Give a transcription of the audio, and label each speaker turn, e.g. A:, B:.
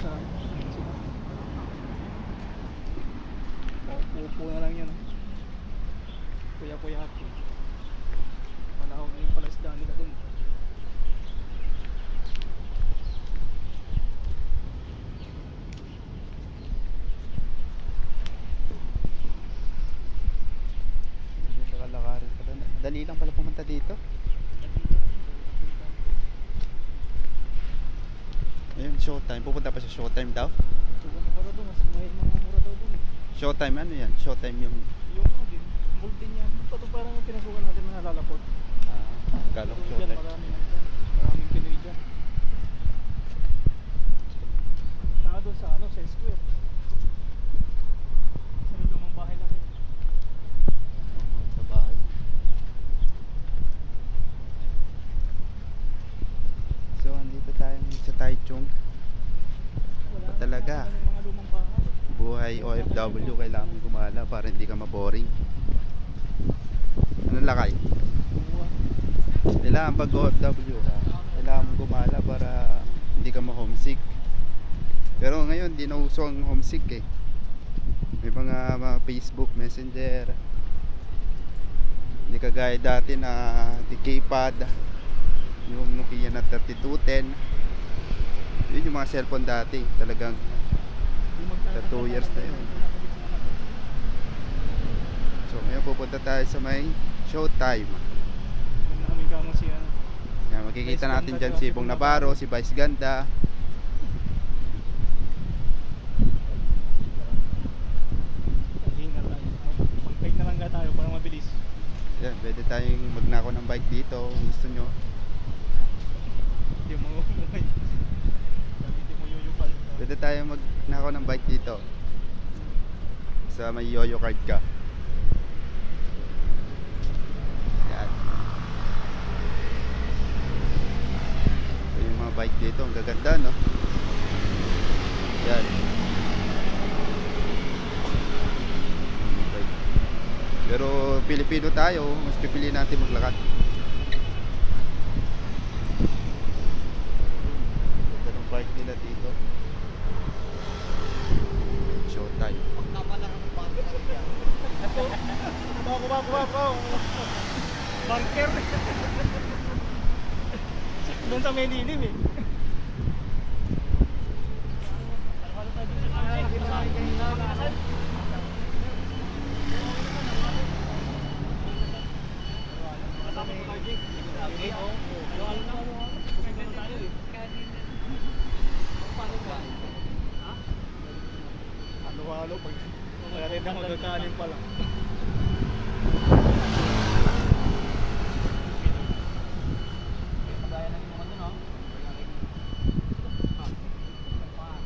A: Saan? Sino? Upo na lang yun. Kuya-kuya hati. Malawag na yung palasda nila dun.
B: Dito kalakarin pala. Dali lang pala pumunta dito. Ayun, Showtime. Pupunta pa sa Showtime daw.
A: Pupunta pa rin doon. Mas may mga mura daw dun.
B: Showtime ano yan? Showtime yung...
A: Yung ano din. Mall din yan. Ito parang yung pinasukan natin na nalalapot.
B: Galok
A: Dyan,
B: Showtime.
A: maraming Pinoy dyan. Saka doon sa ano, sa Square. Sa lumang bahay lang yun.
B: Sa bahay. So, andito tayo sa Taichung.
A: Wala
B: Pa talaga.
A: Yung mga lumang bahay.
B: Buhay OFW, kailangan gumala para hindi ka maboring. Ano lakay? Kailangan pag OFW kailangan mong gumala para hindi ka ma-homesick. Pero ngayon di na uso ang homesick eh. May mga Facebook Messenger. Hindi kagaya dati na di keypad, yung Nokia na 3210. Yun yung mga cellphone dati. Talagang 2 years na yun. So ngayon pupunta tayo sa may Showtime.
A: Namin kamo siya.
B: Yan, makikita
A: Vice
B: natin
A: Ganda,
B: dyan
A: tsaka
B: si
A: si
B: Bong
A: Bong
B: Navarro, si Vice Ganda.
A: Hingal tayo. Mag-bike na lang ka tayo para mabilis.
B: Yan, pwede tayong magnako ng bike dito kung gusto nyo.
A: Hindi mo umuwi. Hindi mo yuyupal.
B: Pwede tayong magnako ng bike dito. Sa may yoyo card ka. Yan. So, yung mga bike dito, ang gaganda no? Yan. Bike. Pero Pilipino tayo, mas pipili natin maglakad. Ganda ng bike nila dito. Showtime.
A: Bako. Bunker. Doon sa may lilim eh. Halo-halo pag wala rin na magkakanin pa lang.